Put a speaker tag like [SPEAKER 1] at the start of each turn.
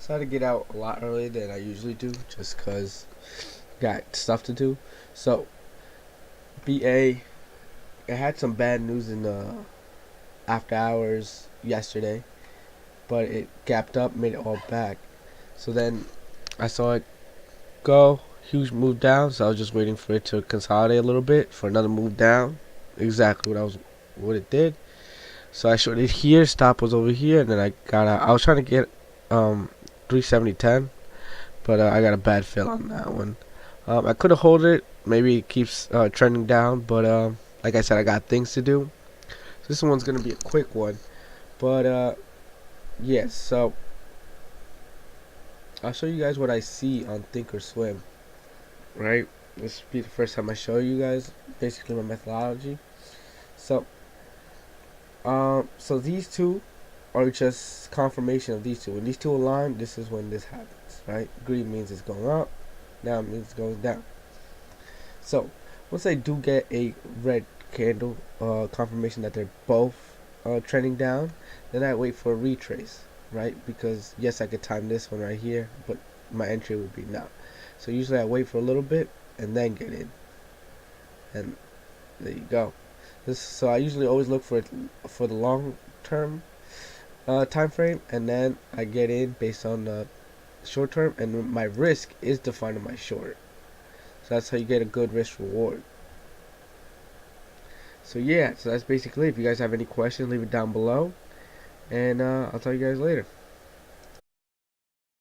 [SPEAKER 1] decided to get out a lot earlier than I usually do, just cause got stuff to do. So BA, I had some bad news in the after hours yesterday, but it gapped up, made it all back. So then I saw it go, huge move down. So I was just waiting for it to consolidate a little bit for another move down. Exactly what it did. So I shorted here, stop was over here, and then I got out. I was trying to get 370.10, but I got a bad fill on that one. I could have hold it. Maybe it keeps trending down, but like I said, I got things to do. So this one's gonna be a quick one, but yes. So I'll show you guys what I see on Thinkorswim. Right, this will be the first time I show you guys basically my methodology. So so these two are just confirmation of these two. When these two align, this is when this happens, right? Green means it's going up, now it means it goes down. So once I do get a red candle confirmation that they're both trending down, then I wait for a retrace, right? Because yes, I could time this one right here, but my entry would be now. So usually I wait for a little bit and then get in, and there you go. So I usually always look for the long term time frame, and then I get in based on the short term, and my risk is defined in my short. So that's how you get a good risk reward. So yeah, so that's basically it. If you guys have any questions, leave it down below, and I'll tell you guys later.